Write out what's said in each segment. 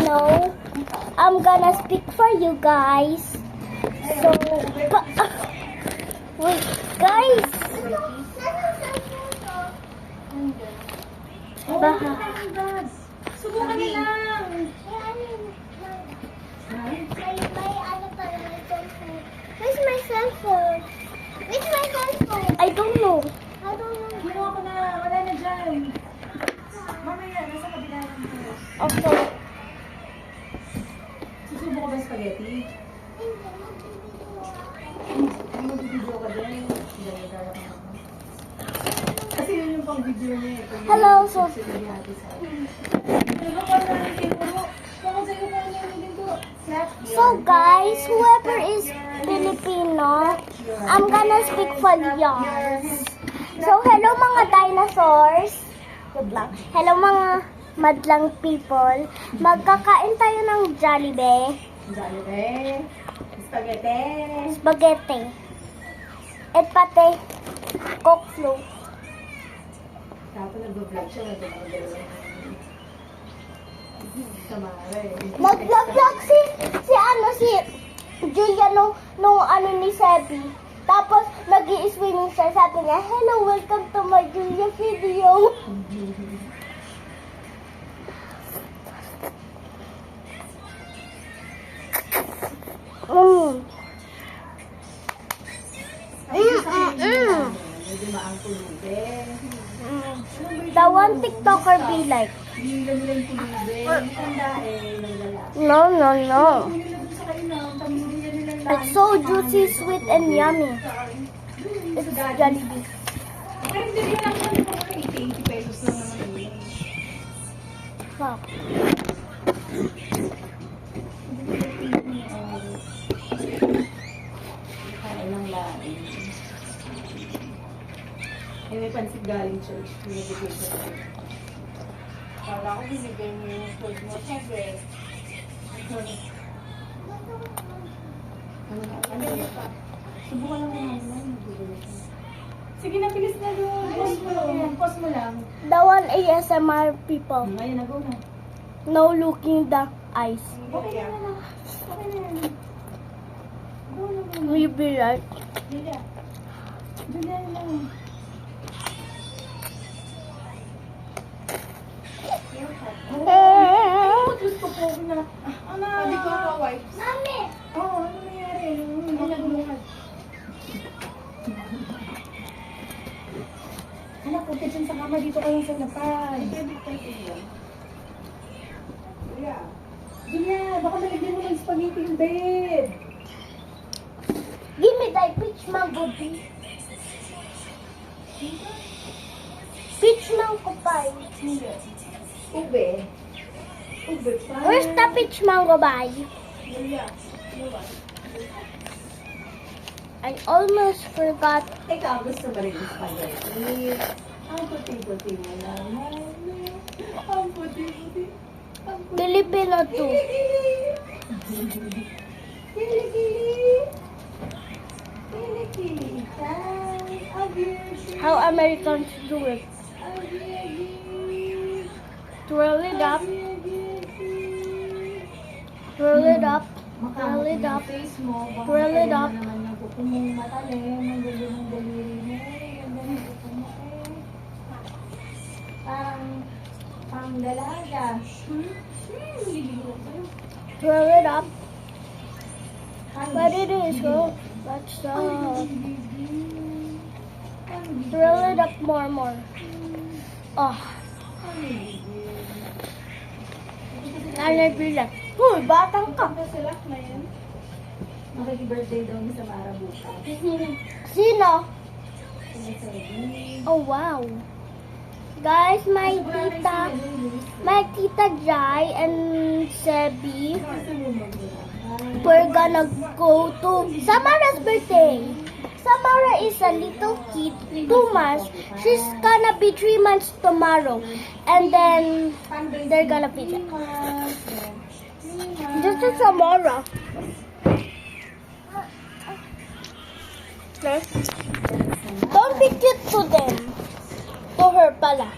Filipino, I'm gonna speak for you guys. So, wait, guys. Baha. Subukan na lang. Where's my cell phone? Where's my cell phone? I don't know. Ginawa ko na. Wala na dyan. Mamaya, nasa kabila ng house. Okay. Susubo ko ba spaghetti? Mag-video ka din. Kasi yun yung pang video niya. Hello, so guys, whoever is Filipino, I'm gonna speak for you. So hello mga dinosaurs. Good luck. Hello mga madlang people. Magkakain tayo ng Jollibee. Jollibee. Spaghetti. Spaghetti. At pati Coke float. Tapos nag-vlog siya. Nag-vlog si Julia nung ano ni Sebi. Tapos nag-i-swimming siya. Sabi niya, hello, welcome to my Julia video. Medyo maangkulubin. The one TikToker be like, Hindi lang nila yung kulubin. Tanda naglalaki. no. Nilagay sa kayo na, tamuri na nilang It's so juicy, sweet, and yummy. It's Jollibee. Pero hindi rin lang naman yung mga 80 pesos lang naman yun. Wow. Kain ng lain. May pansit galing church. Pinagigil ko. Kala ko binigay mo yung food mo. Sabi. Ano yun pa? Subukan lang naman. Sige na, bilis na doon. Pause mo lang. The one ASMR people. Ngayon na, go na. No looking the eyes. Okay na lang. Okay na lang. Go na muna. Will you be right? Julia. Julia lang. Gusto ko na. Ano? Sabi ko ako, wife. Mami! Oo, ano nangyari? Hindi naglungad. Anak, punta dyan sa kama. Dito ka lang sa lapad. Julia, baka malagyan mo ng spaghetti yung bed. Give me that peach mango, please. Peach mango pie. Ube. Ube pa. Where's the peach mango pie? Julia. I almost forgot. Ikaw, gusto ba rin yung spaghetti? Ang puti-puti mo naman. Ang puti-puti. Filipino too. How Americans do it. Twirl it up. Twirl it up. Twirl it up. Twirl it up. Pang dalaga. Twirl it up. But it is go. Let's twirl it up more. Oh. Nalabila. Uy, batang ka. Makiki-birthday daw ni Samara bukas. Sino? Oh, wow. Guys, my tita Jai and Sebi, we're gonna go to Samara's birthday. Samara is a little kid, 2 months. She's gonna be 3 months tomorrow. And then, they're gonna visit. This is Samara. Okay. Don't be cute to them. To her pala.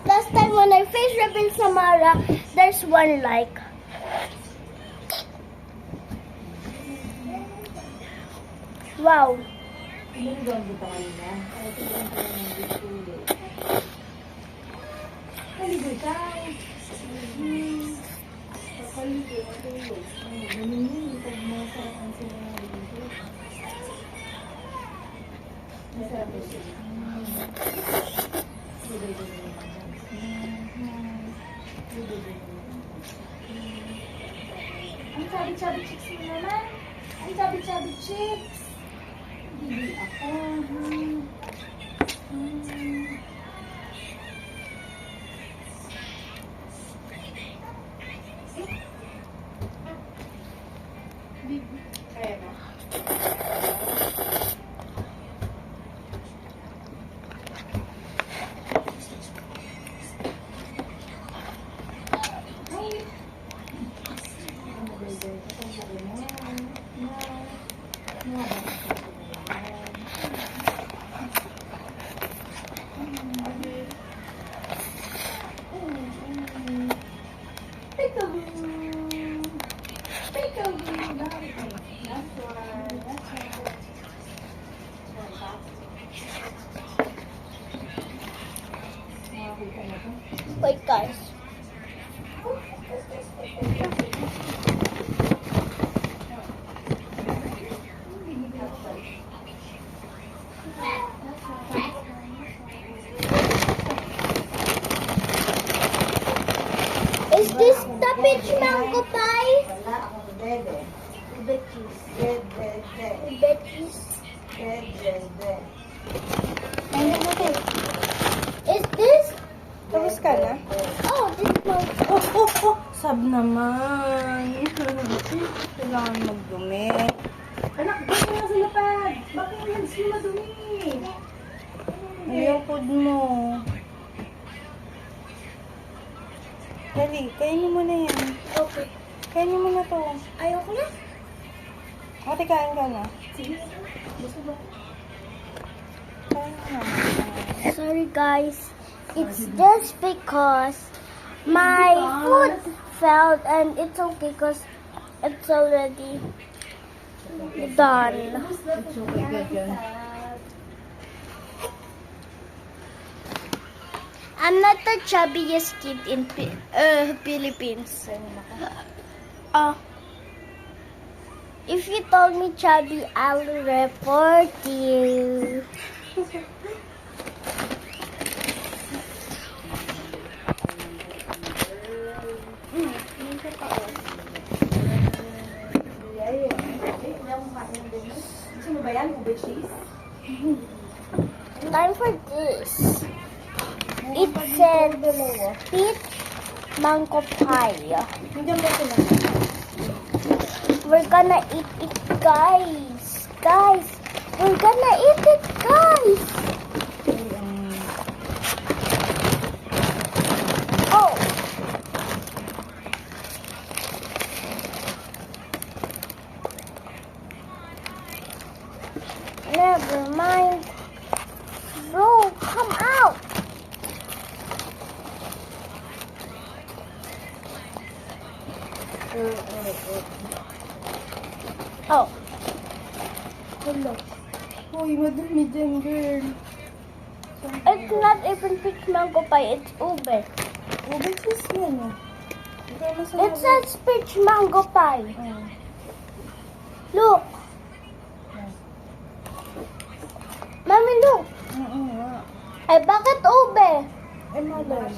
Last time when I face revealed Samara, there's one like. Wow. Doon dito kanina. Ay, tignan ko lang ng dito. Kaligoy tayo. Kaligoy, matulog. Ganun yun, pag masarap ang sila dito. Masarap ba siya? Ang chubby chicks mo naman. Ang chubby chicks. Hindi ako. Kaya ba? Wait, guys. Is this the peach mango pie? Wala akong dede. Betty's. Dede. Betty's. Dede. Is this? Tapos ka na? Oh, this mango. Sab naman. Kailangan magdumi. Anak, dito na sa lapad. Bakit yung hands mo madumi? Ayokod mo. Dali, kainin mo na yan. Okay. Kainin mo na to. Ayoko na. Ate, kain ka na. Sige. Gusto ba? Kain ka na. Sorry, guys. It's just because my food fell, and it's okay because it's already done. It's okay, good yun. I'm not the chubbiest kid in Philippines. If you told me chubby, I'll report you. Gusto mo ba yan? Ube cheese? Time for this. It says peach mango pie. Hindi mo sila. We're gonna eat it, guys. Guys, we're gonna eat it, guys. Oh. Never mind. Bro, come out. Oh. Hello. Uy, madumi dyan, girl. It's not even peach mango pie, it's ube. Ube cheese yan, eh. It says peach mango pie. Look. Mami, look. Ay, bakit ube? Eh, malay.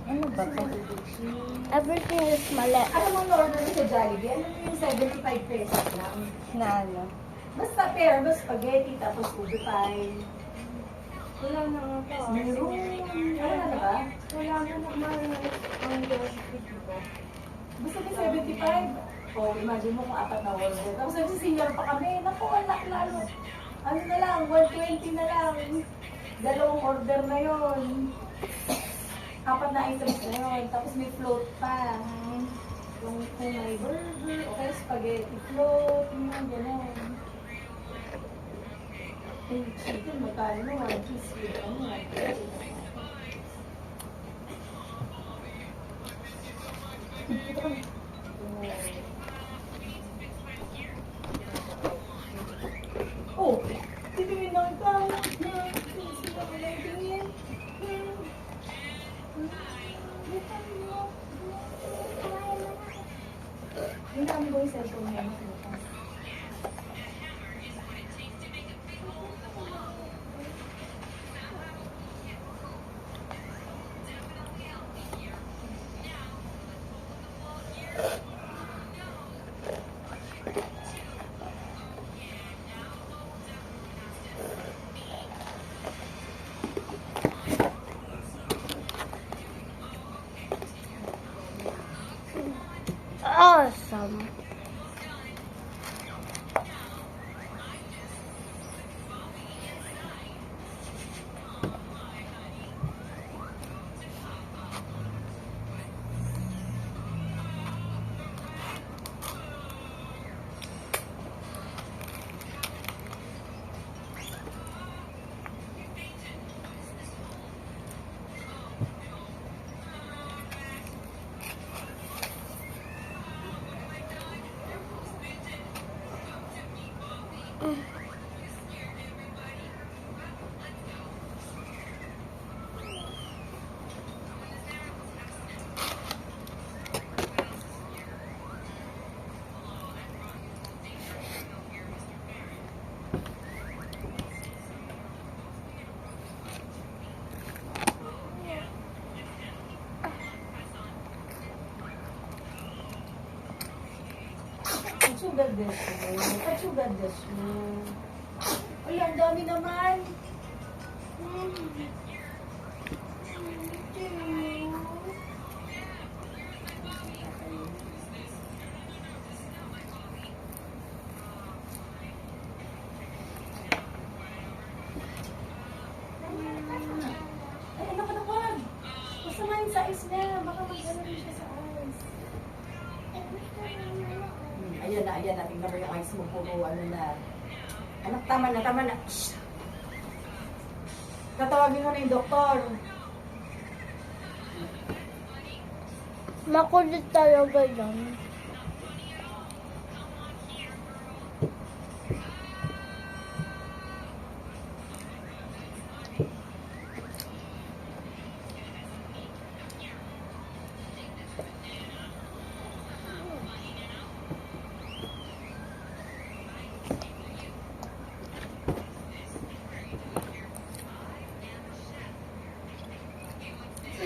Ano ba ito? Everything is mali. Ano mo na-order mo sa Jollibee? Ano mo yung 75 pesos lang? Na ano? Basta pair, basta spaghetti, tapos ube pie. Wala na nga pa. Meron. Wala na ba? Wala na naman. Ang Jollibee, diba? Basta may 75. Oh, imagine mo kung apat na order. Tapos nagsi-senior pa kami. Naku, wala lalo. Ano na lang, 120 na lang. Dalawang order na yon. Apat na items na yun. Tapos may float pa. Kung may burger, okay, spaghetti float, yung gano'n. Yung chicken, magkano na, 1 piece with ano, yung cellphone niya. Awesome. Sugar dish mo. Sugar dish mo. Ay, ang dami naman. Ay, ano ka na wag? Masama yung size niya. Baka mag-ano rin siya sa eyes. Ayan na. Tingnan mo yung eyes mo. Puro ano na. Anak, tama na. Shh! Tatawagin mo na yung doktor. Makulit talaga yan.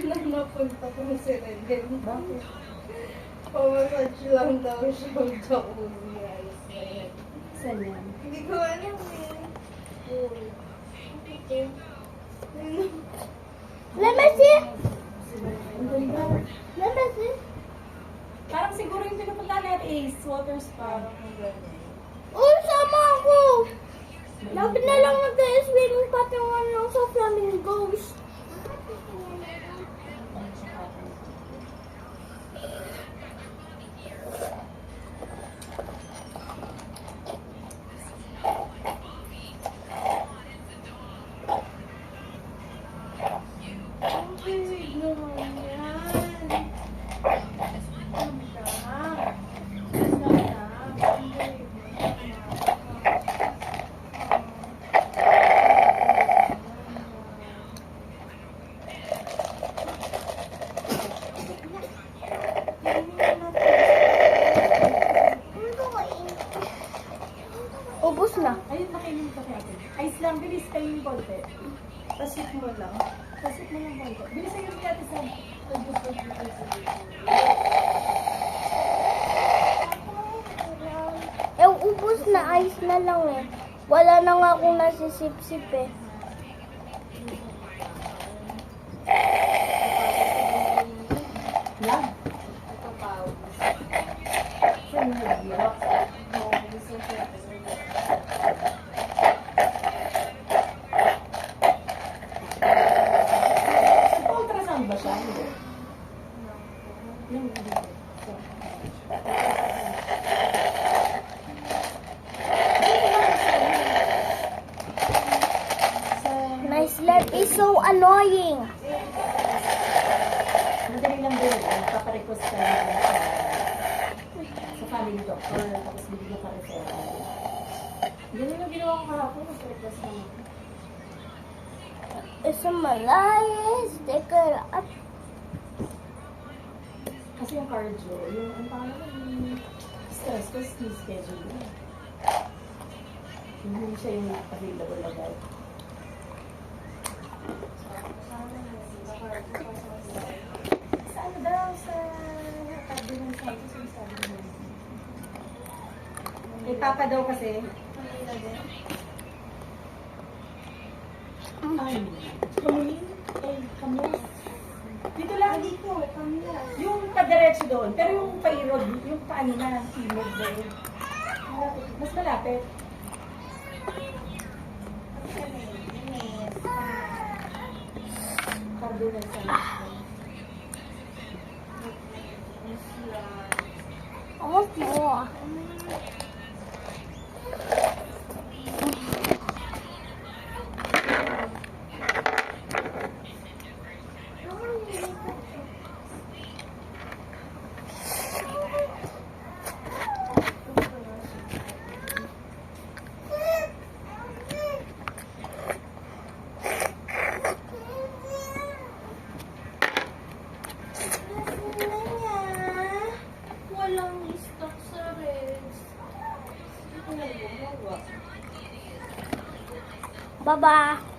Nang napunta ko sa Reden. Bakit? Pamassage lang daw siya sa ulo. Saan yan? Hindi ko alam eh. Okay. Let me see. Ang ganda. Let me see. Parang siguro yung pinupunta natin is water spa. Uy, sama ako. Labi na lang nag-swimming pati yung ano sa flamingos. Ubus na. Ayun, nakinig ka kaya. Ice lang, bilis kayo yung konti. Pasok mo lang. Pasok mo yung konti. Bilis kayo yung kaya sa... Ubus na, ice na lang eh. Wala na nga akong nasisip-sip eh. Yan. Ito pa. Saan yung hirap? Ultrasound ba siya? Hindi. Hindi. My sled is so annoying. Madali lang din. Paparequest ka lang sa family doctor. Tapos bibigyan ka referral. Ganun yung ginawa ko kahapon. Paparequest lang ako. It's a Malay. Stick it up. Kasi yung cardio, yung ang pangalan yung stress ko, skill schedule niya. Hindi siya yung available agad. Sa ano daw, sa tabi ng sabi mo. Eh, papa daw kasi. Ay, kamu. Dito lang, dito. Yung padiretso doon. Pero yung pairod, yung paano na, timog doon. Mas malapit. Cardinal sa Almost more. Walang stock sa Reds. Baba.